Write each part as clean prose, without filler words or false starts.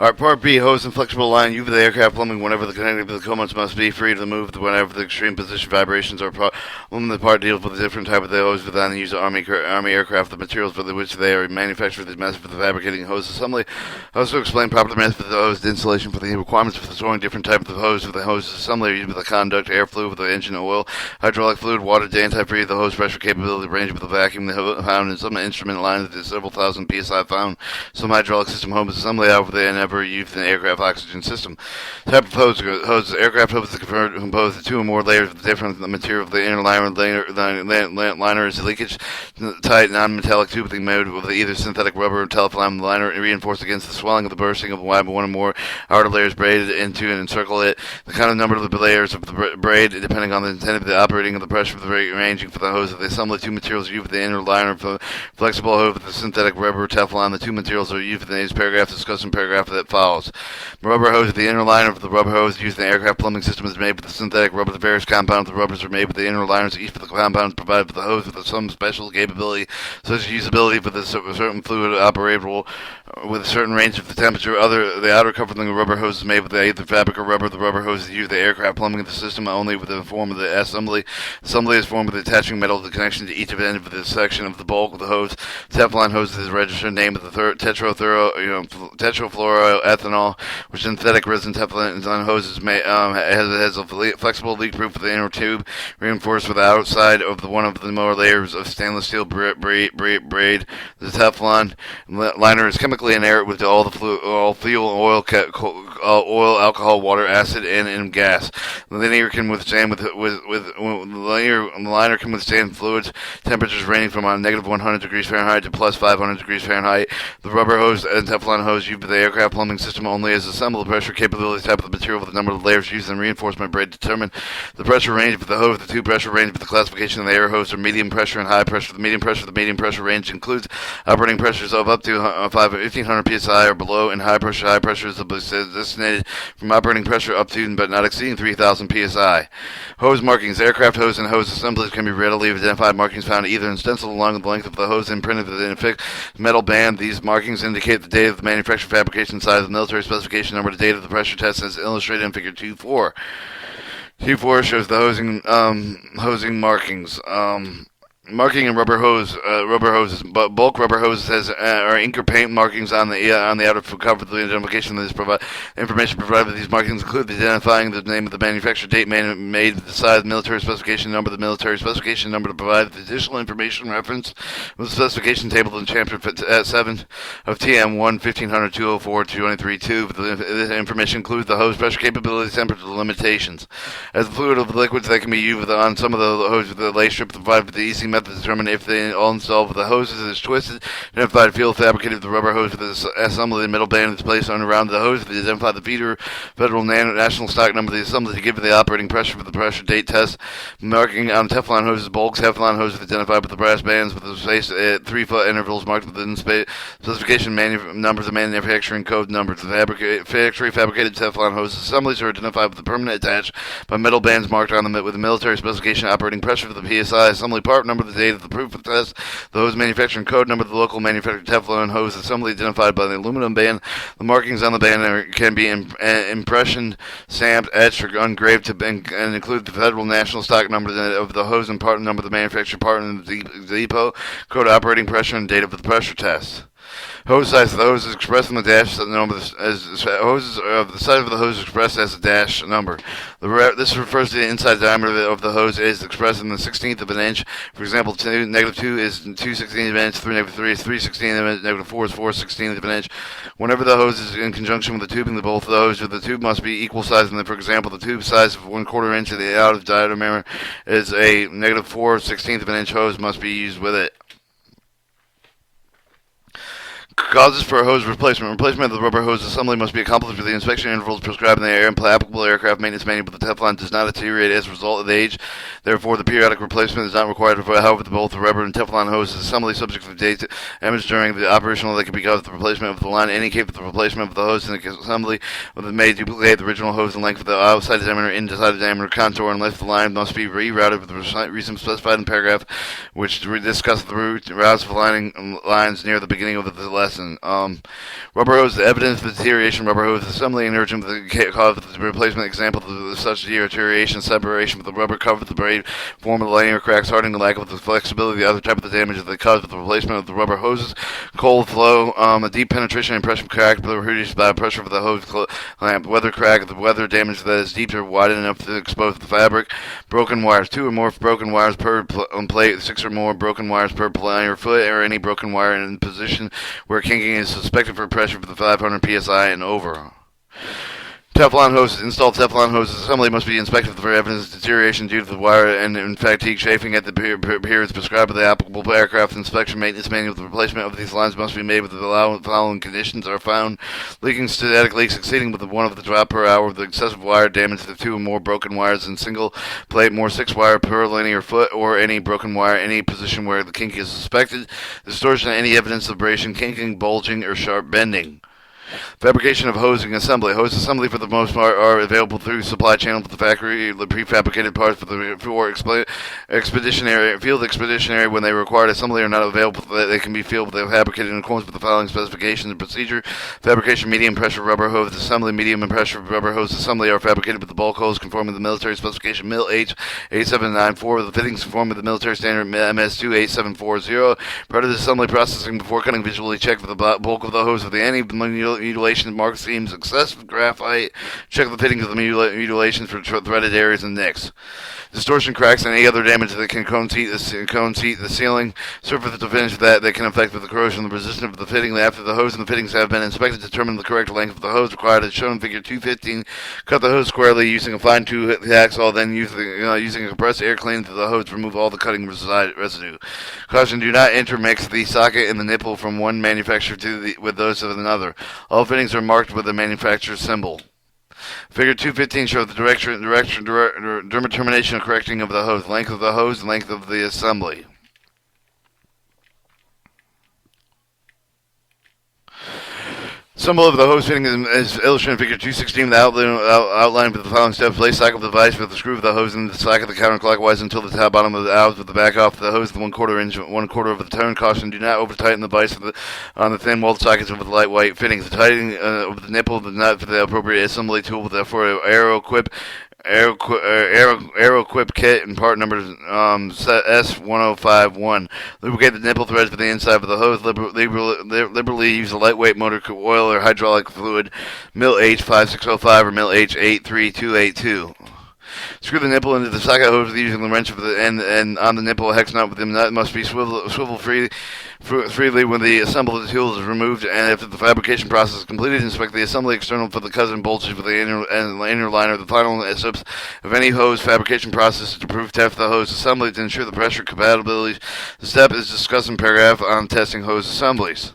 Alright, Part B, hose and flexible line, U for the aircraft plumbing whenever the connecting of the components must be free to move whenever the extreme position vibrations are problem. The part deals with a different type of the hose within the use of Army aircraft, the materials for which they are manufactured, the method for the fabricating hose assembly. Also explain proper method for the hose installation for the requirements for the storing different types of hose for the hose assembly, used with the conduct, air fluid with the engine oil, hydraulic fluid, water, anti-freeze, the hose pressure capability range with the vacuum, the found in some instrument lines that several thousand psi found, some hydraulic system hose assembly out for the never used in the aircraft oxygen system. Type of hose aircraft hose is composed of two or more layers of different material of the inner liner is leakage tight non-metallic tubing made with either synthetic rubber or Teflon liner reinforced against the swelling of the bursting of the wire by one or more outer layers braided into and encircle it. The kind of number of the layers of the braid depending on the intent of the operating of the pressure of the ranging for the hose of the assembly. Two materials used for the inner liner for flexible hose with the synthetic rubber or Teflon. The two materials are used for the paragraph discussed in paragraph that follows. Rubber hose, the inner liner of the rubber hose used in the aircraft plumbing system is made with the synthetic rubber. The various compounds of the rubbers are made with the inner liners. Each of the compounds provided for the hose with some special capability, such as usability for the certain fluid operable with a certain range of the temperature. The outer covering of the rubber hose is made with either fabric or rubber. The rubber hose is used in the aircraft plumbing of the system only with the form of the assembly. Assembly is formed with the attaching metal of the connection to each end of the section of the bulk of the hose. Teflon hose is the registered name of the tetrafluoroethanol, which synthetic resin Teflon hose is made, has a flexible leak-proof with the inner tube reinforced with the outside of one of the more layers of stainless steel braid. The Teflon liner is chemically inert with all fuel, oil, alcohol, water, acid, and gas. The liner can withstand the liner can withstand fluids temperatures ranging from negative 100 degrees Fahrenheit to plus 500 degrees Fahrenheit. The rubber hose and Teflon hose used for the aircraft plumbing system only is assembled. The pressure capability type of the material with the number of layers used in reinforcement braid determine the pressure range for the hose. The two pressure range for the classification of the air hose are medium pressure and high pressure. The medium pressure range includes operating pressures of up to 1500 psi or below, and high pressure is designated from operating pressure up to but not exceeding 3000 psi. Hose markings. Aircraft hose and hose assemblies can be readily identified. Markings found either stenciled along the length of the hose and printed within a fixed metal band. These markings indicate the date of the manufacturer, fabrication, size, the military specification number, the date of the pressure test, as illustrated in Figure 2.4. 2.4 shows the hosing markings. Marking in rubber hoses. Bulk rubber hoses are ink or paint markings on the outer cover. The identification of this information provided with these markings include identifying the name of the manufacturer, date made, the size, military specification number, the military specification number to provide the additional information reference with the specification table in Chapter 7 of TM 1-1500 204 223 The information includes the hose pressure capability, temperature limitations. As the fluid of the liquids that can be used on some of the hose with the lace strip provided with the easy method to determine if they all installed with the hoses is twisted. Identified field fabricated with the rubber hose with the assembly. The middle band is placed on around the hose. They identify the feeder federal national stock number of the assembly to give the operating pressure for the pressure date test. Marking on Teflon hoses. Bulk Teflon hoses identified with the brass bands with the space at 3-foot intervals marked within specification numbers of manufacturing code numbers. The factory fabricated Teflon hoses assemblies are identified with the permanent attached by metal bands marked on them with the military specification operating pressure for the PSI assembly part number, the date of the proof of test, the hose manufacturing code number, the local manufactured Teflon hose assembly identified by the aluminum band. The markings on the band can be impression, stamped, etched, or engraved and include the federal national stock number of the hose and part number, the manufactured part, and the depot code, operating pressure, and date of the pressure test. Hose size of the hose is expressed in the dash number as hoses of the size of the hose is expressed as a dash number. This refers to the inside diameter of the hose is expressed in the 16th of an inch. For example, -2 is 2/16 of an inch, -3 is 3/16 of an inch, -4 is 4/16 of an inch. Whenever the hose is in conjunction with the tubing, both the hose of the tube must be equal size. And for example, the tube size of 1/4 inch of the outer diameter is a -4/16 of an inch hose must be used with it. Causes for a hose replacement. Replacement of the rubber hose assembly must be accomplished with the inspection intervals prescribed in the applicable aircraft maintenance manual, but the Teflon does not deteriorate as a result of the age. Therefore, the periodic replacement is not required. However, both the rubber and Teflon hoses assembly subject to date damage during the operational that can be caused with the replacement of the line. Any case with the replacement of the hose in the assembly may duplicate the original hose in length of the outside diameter, inside diameter contour, unless the line must be rerouted with the reason specified in paragraph, which discusses the routes of lines near the beginning of the lesson. reason. Rubber hose, the evidence of deterioration, rubber hose assembly and urgent cause of the replacement. Example of such deterioration, separation with the rubber cover, the braid, form of the linear cracks, hardening, lack of the flexibility, the other type of the damage that they cause with the replacement of the rubber hoses, cold flow, a deep penetration and pressure crack produced by pressure of the hose lamp, weather crack, the weather damage that is deep or wide enough to expose the fabric, broken wires, 2 or more broken wires per plate, 6 or more broken wires per plier foot, or any broken wire in position where kinking is suspected for pressure of the 500 psi and over. Teflon hoses. Installed Teflon hoses assembly must be inspected for evidence of deterioration due to the wire and fatigue chafing at the periods prescribed by the applicable aircraft inspection maintenance manual. The replacement of these lines must be made with the following conditions are found: leaking static leaks exceeding with one of the drop per hour, the excessive wire damage to 2 or more broken wires in single plate, more 6 wire per linear foot, or any broken wire, any position where the kink is suspected, distortion, any evidence of abrasion, kinking, bulging, or sharp bending. Fabrication of hosing assembly. Hose assembly, for the most part, are available through supply channel to the factory. The prefabricated parts for expeditionary field expeditionary when they require assembly are not available. They can be fabricated in accordance with the following specifications and procedure. Fabrication: medium pressure rubber hose assembly. Medium and pressure rubber hose assembly are fabricated with the bulk hose conforming to the military specification MIL H8794. The fittings conform with the military standard MS28740. Part of the assembly processing before cutting, visually check for the bulk of the hose with any mutilation, mark seams, excessive graphite. Check the fittings of the mutilations for threaded areas and nicks. Distortion, cracks, and any other damage that can cone seat the ceiling surface to finish that can affect with the corrosion the resistance of the fitting. After the hose and the fittings have been inspected, determine the correct length of the hose required as shown in figure 215. Cut the hose squarely using a fine tooth hacksaw, then using a compressed air cleaner to the hose to remove all the cutting residue. Caution: do not intermix the socket and the nipple from one manufacturer with those of another. All fittings are marked with the manufacturer's symbol. Figure 215 shows the determination of correcting of the hose, length of the hose, and length of the assembly. Symbol of the hose fitting is illustrated in figure 216 with the outline of the following steps. Place cycle the device with the screw of the hose in the socket counterclockwise until the top bottom of the valves with the back off the hose 1/4 inch, 1/4 of the turn. Caution: do not over tighten the device on the thin walled sockets with lightweight fittings. The tightening of the nipple does not fit the appropriate assembly tool. Therefore, Aeroquip kit and part number S1051. Lubricate the nipple threads with the inside of the hose. Liberally use a lightweight motor oil or hydraulic fluid, MIL H5605 or MIL H83282. Screw the nipple into the socket hose using the wrench of the end, and on the nipple a hex nut with the nut must be swivel freely when the assembly of the tools is removed, and after the fabrication process is completed, inspect the assembly external for the cousin bolts with the inner liner. The final steps of any hose fabrication process is to prove test the hose assembly to ensure the pressure compatibility. The step is discussed in paragraph on testing hose assemblies.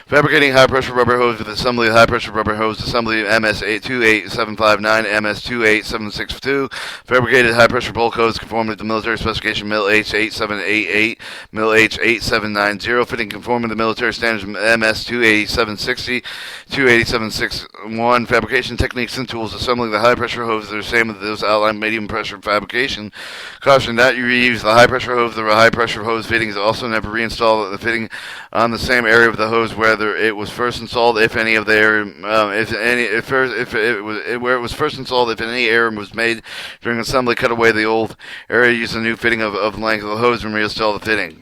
Fabricating high-pressure rubber hose with assembly. High-pressure rubber hose assembly MS28759, MS28762. Fabricated high-pressure bulk hose conforming to the military specification MIL H8788, MIL H8790. Fitting conforming to the military standards MS28760, 28761. Fabrication techniques and tools. Assembling the high-pressure hose are the same as those outlined medium-pressure fabrication. Caution: not reuse the high-pressure hose. The high-pressure hose fittings. Also never reinstall the fitting on the same area of the hose whether it was first installed, if any of the error, where it was first installed, if any error was made during assembly, cut away the old area, use a new fitting of length of the hose, and reinstall the fitting.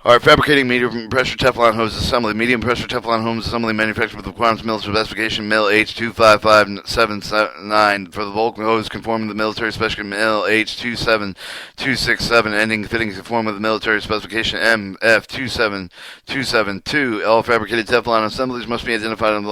Alright, fabricating medium pressure Teflon hose assembly. Medium pressure Teflon hose assembly manufactured with the requirements military specification MIL H25579 for the bulk hose conforming to the military specification MIL H27267, ending fittings conform with the military specification MF27272. All fabricated Teflon assemblies must be identified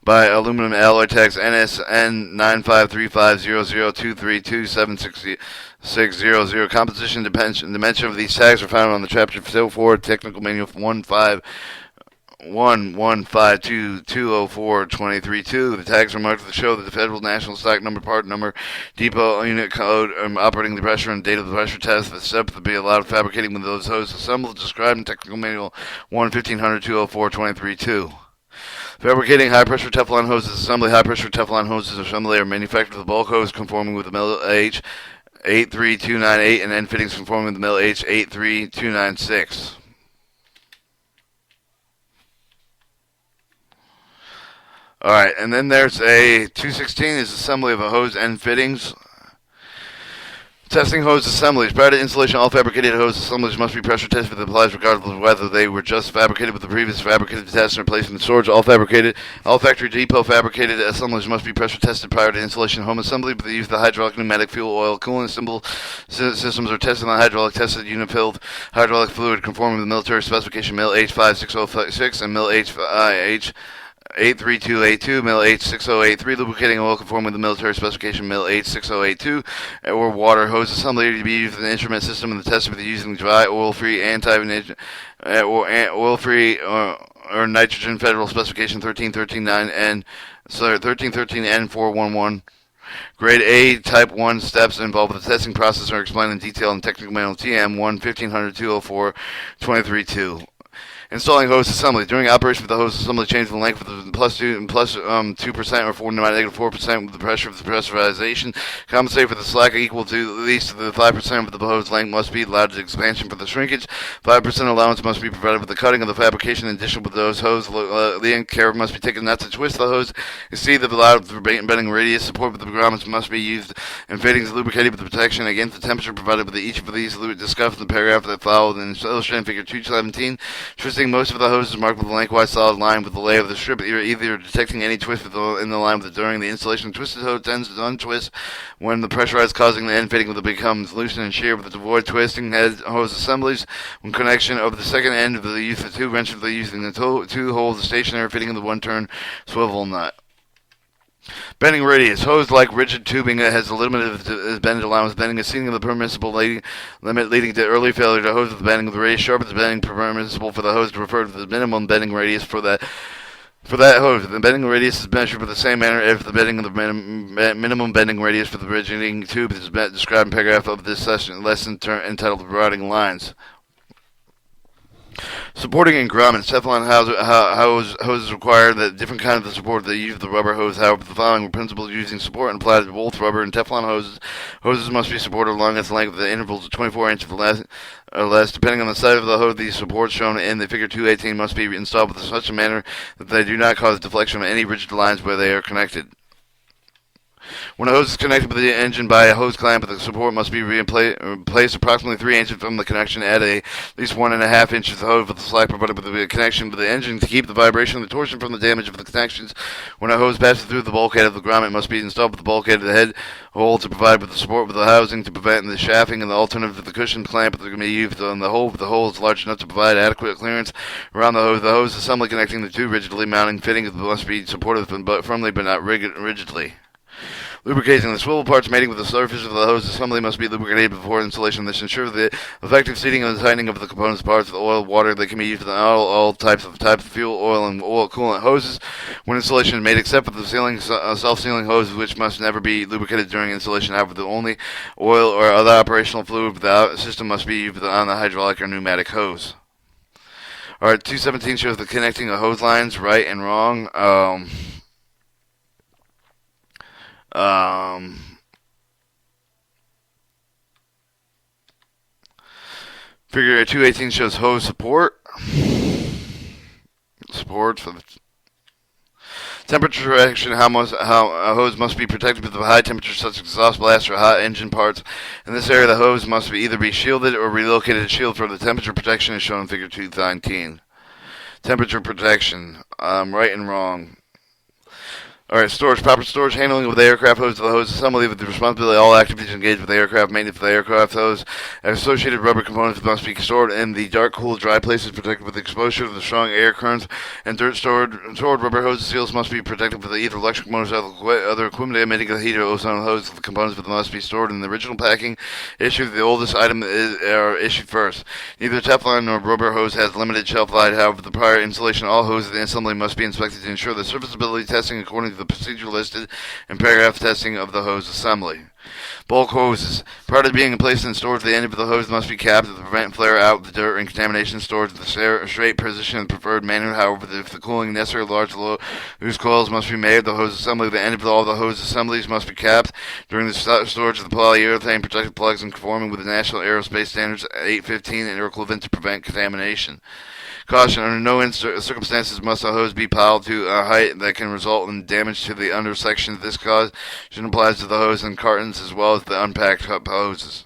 by aluminum alloy tags NSN 95350023276. 600. Composition dimension of these tags are found on the Chapter 4 Technical Manual 15152204232. The tags are marked to show that the Federal National Stock Number, Part Number, Depot Unit Code, operating the pressure and date of the pressure test. The step to be allowed fabricating with those hoses assembled described in Technical Manual 11500204232. Fabricating high-pressure Teflon hoses assembly. High-pressure Teflon hoses assembly are manufactured with the bulk hose conforming with the MIL H83298 and end fittings conforming with the MIL H83296. Alright, and then there's a 216 is assembly of a hose end fittings. Testing hose assemblies. Prior to installation, all fabricated hose assemblies must be pressure tested with applies regardless of whether they were just fabricated with the previous fabricated test and placed in storage. All factory depot fabricated assemblies must be pressure tested prior to installation. Home assembly, but the use of the hydraulic, pneumatic, fuel, oil, coolant systems are tested on the hydraulic tested unit filled hydraulic fluid conforming with the military specification MIL H56006 and MIL H 83282, MIL H6083, lubricating oil conforming with the military specification MIL H6082, or water hose assembly to be used in the instrument system and the tested with using dry, oil-free, oil-free or nitrogen federal specification 1313N411. Grade A Type 1 steps involved with the testing process are explained in detail in Technical Manual TM 1-1500-204-23-2. Installing hose assembly. During operation of the hose assembly, change the length of the plus 2% or negative 4% with the pressure of the pressurization. Compensate for the slack equal to at least the 5% of the hose length must be allowed to expansion for the shrinkage. 5% allowance must be provided with the cutting of the fabrication. In addition with those hose, care must be taken not to twist the hose. Exceed the allowed bending radius. Support with the grommets must be used and fittings lubricated with the protection against the temperature provided with each of these discussed in the paragraph that followed in illustrated figure 217. Twisting most of the hoses marked with a lengthwise solid line with the lay of the strip, either detecting any twist in the line during the installation. The twisted hose tends to untwist when the pressurized, causing the end fitting becomes loosened and shear. With the avoid twisting hose assemblies when connection of the second end of the use of two wrenches using the two holes, the stationary fitting of the one-turn swivel nut. Bending radius. Hose-like rigid tubing that has a limited bend allowance. Bending exceeding the permissible limit leading to early failure to hose with the bending of the radius. Sharpens the bending permissible for the hose to refer to the minimum bending radius for that hose. The bending radius is measured in the same manner if the bending of the minimum bending radius for the originating tube is described in paragraph of this session, lesson entitled Routing Lines. Supporting and grommets. Teflon hoses require that different kind of the support that use the rubber hose. However, the following principles using support and applied to both rubber and Teflon hoses. Hoses must be supported along its length of the intervals of 24 inches or less. Depending on the size of the hose, these supports shown in the figure 218 must be installed with such a manner that they do not cause deflection of any rigid lines where they are connected. When a hose is connected with the engine by a hose clamp, the support must be placed approximately 3 inches from the connection. Add at least 1.5 inches of hose with the slack provided with the connection with the engine to keep the vibration and the torsion from the damage of the connections. When a hose passes through the bulkhead of the grommet, it must be installed with the bulkhead of the head hole to provide with the support with the housing to prevent the shafting, and the alternative of the cushion clamp that can be used on the hole. The hole is large enough to provide adequate clearance around the hose. The hose assembly connecting the two rigidly mounting fittings must be supported firmly but not rigidly. Lubricating. The swivel parts mating with the surface of the hose assembly must be lubricated before installation. This ensures the effective seating and the tightening of the components parts of the oil, water that can be used in all types of fuel, oil, and oil coolant hoses when installation is made, except for the self-sealing hoses, which must never be lubricated during installation. However, the only oil or other operational fluid of the system must be used on the hydraulic or pneumatic hose. Alright, 217 shows the connecting of hose lines, right and wrong. Figure 218 shows hose support. Support for the temperature protection. How a hose must be protected with high temperatures such as exhaust blast or hot engine parts. In this area, the hose must either be shielded or relocated. To shield for the temperature protection is shown in Figure 219. Temperature protection. Right and wrong. Alright, storage. Proper storage handling of the aircraft hose to the hose assembly with the responsibility of all activities engaged with the aircraft. Maintenance of the aircraft hose. Associated rubber components must be stored in the dark, cool, dry places protected with exposure to the strong air currents and dirt. Stored rubber hose seals must be protected with either electric motors or other equipment emitting the heat or ozone hose. The components must be stored in the original packing. Issued the oldest item are issued first. Neither Teflon nor rubber hose has limited shelf life. However, the prior installation of all hoses in the assembly must be inspected to ensure the serviceability testing according to the procedure listed in paragraph testing of the hose assembly. Bulk hoses. Prior to being placed in storage, the end of the hose must be capped to prevent flare out the dirt and contamination. Storage in the straight position in the preferred manner. However, if the cooling necessary, large loose coils must be made. The hose assembly. The end of all the hose assemblies must be capped during the storage of the polyurethane protected plugs and conforming with the National Aerospace Standards 815 and or equivalent to prevent contamination. Caution: under no circumstances must a hose be piled to a height that can result in damage to the under section. This caution applies to the hose and cartons as well as the unpacked hoses.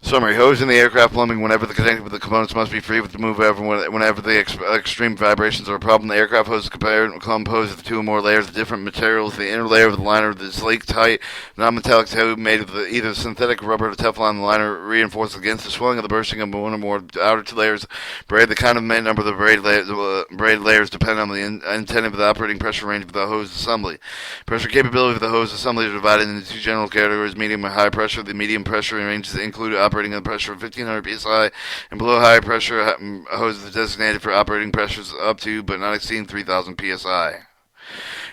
Summary: hose in the aircraft plumbing. Whenever the connecting with the components must be free to move whenever the extreme vibrations are a problem. The aircraft hose is composed of two or more layers of different materials. The inner layer of the liner is sleek, tight, non-metallic tube made of either synthetic rubber or Teflon. The liner reinforced against the swelling of the bursting of one or more outer two layers. Braid: the kind of number of the braid layers depend on the intent of the operating pressure range of the hose assembly. Pressure capability of the hose assembly is divided into two general categories: medium and high pressure. The medium pressure ranges include operating at a pressure of 1500 psi, and below high pressure hoses are designated for operating pressures up to but not exceeding 3000 psi.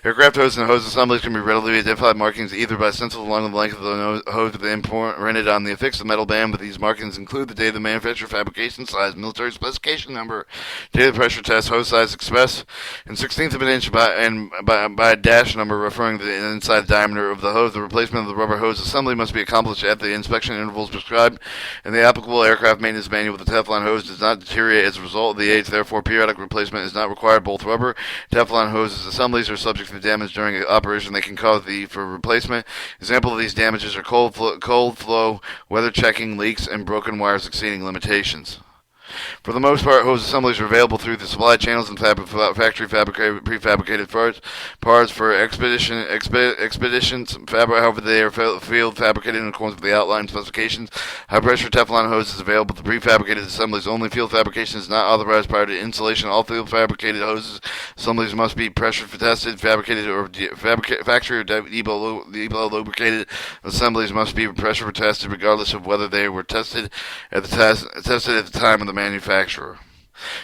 Aircraft hoses and hose assemblies can be readily identified markings either by stencils along the length of the hose with the imprinted on the affixed metal band, but these markings include the date of the manufacturer, fabrication size, military specification number, date of the pressure test, hose size expressed in 16th of an inch by a dash number referring to the inside diameter of the hose. The replacement of the rubber hose assembly must be accomplished at the inspection intervals prescribed in the applicable aircraft maintenance manual. The Teflon hose does not deteriorate as a result of the age, therefore periodic replacement is not required. Both rubber Teflon hoses assemblies are subject to damage during operation. They can cause for replacement. Example of these damages are cold flow, weather checking, leaks, and broken wires exceeding limitations. For the most part, hose assemblies are available through the supply channels and factory prefabricated parts for expeditions. However, they are field fabricated in accordance with the outline specifications. High pressure Teflon hose is available to prefabricated assemblies only. Field fabrication is not authorized prior to installation. All field fabricated hoses assemblies must be pressure tested, fabricated or factory or depot lubricated. Assemblies must be pressure tested regardless of whether they were tested at the time of the manufacturer.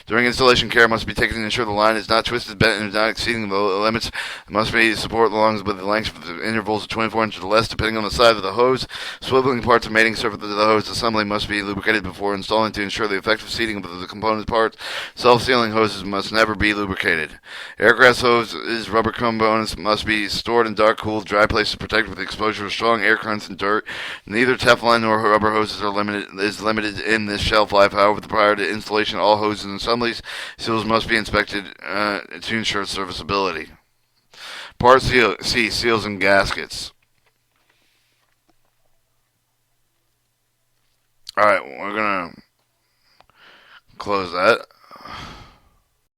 During installation, care must be taken to ensure the line is not twisted, bent, and is not exceeding the limits. It must be support along with the lengths of the intervals of 24 inches or less, depending on the size of the hose. Swiveling parts of mating surface of the hose assembly must be lubricated before installing to ensure the effective seating of the component parts. Self-sealing hoses must never be lubricated. Aircraft hoses, rubber components must be stored in dark, cool, dry places protected with exposure to strong air currents and dirt. Neither Teflon nor rubber hoses are limited in this shelf life. However, prior to installation, all hoses and assemblies seals must be inspected to ensure serviceability. Part C, seals and gaskets. Alright, we're going to close that.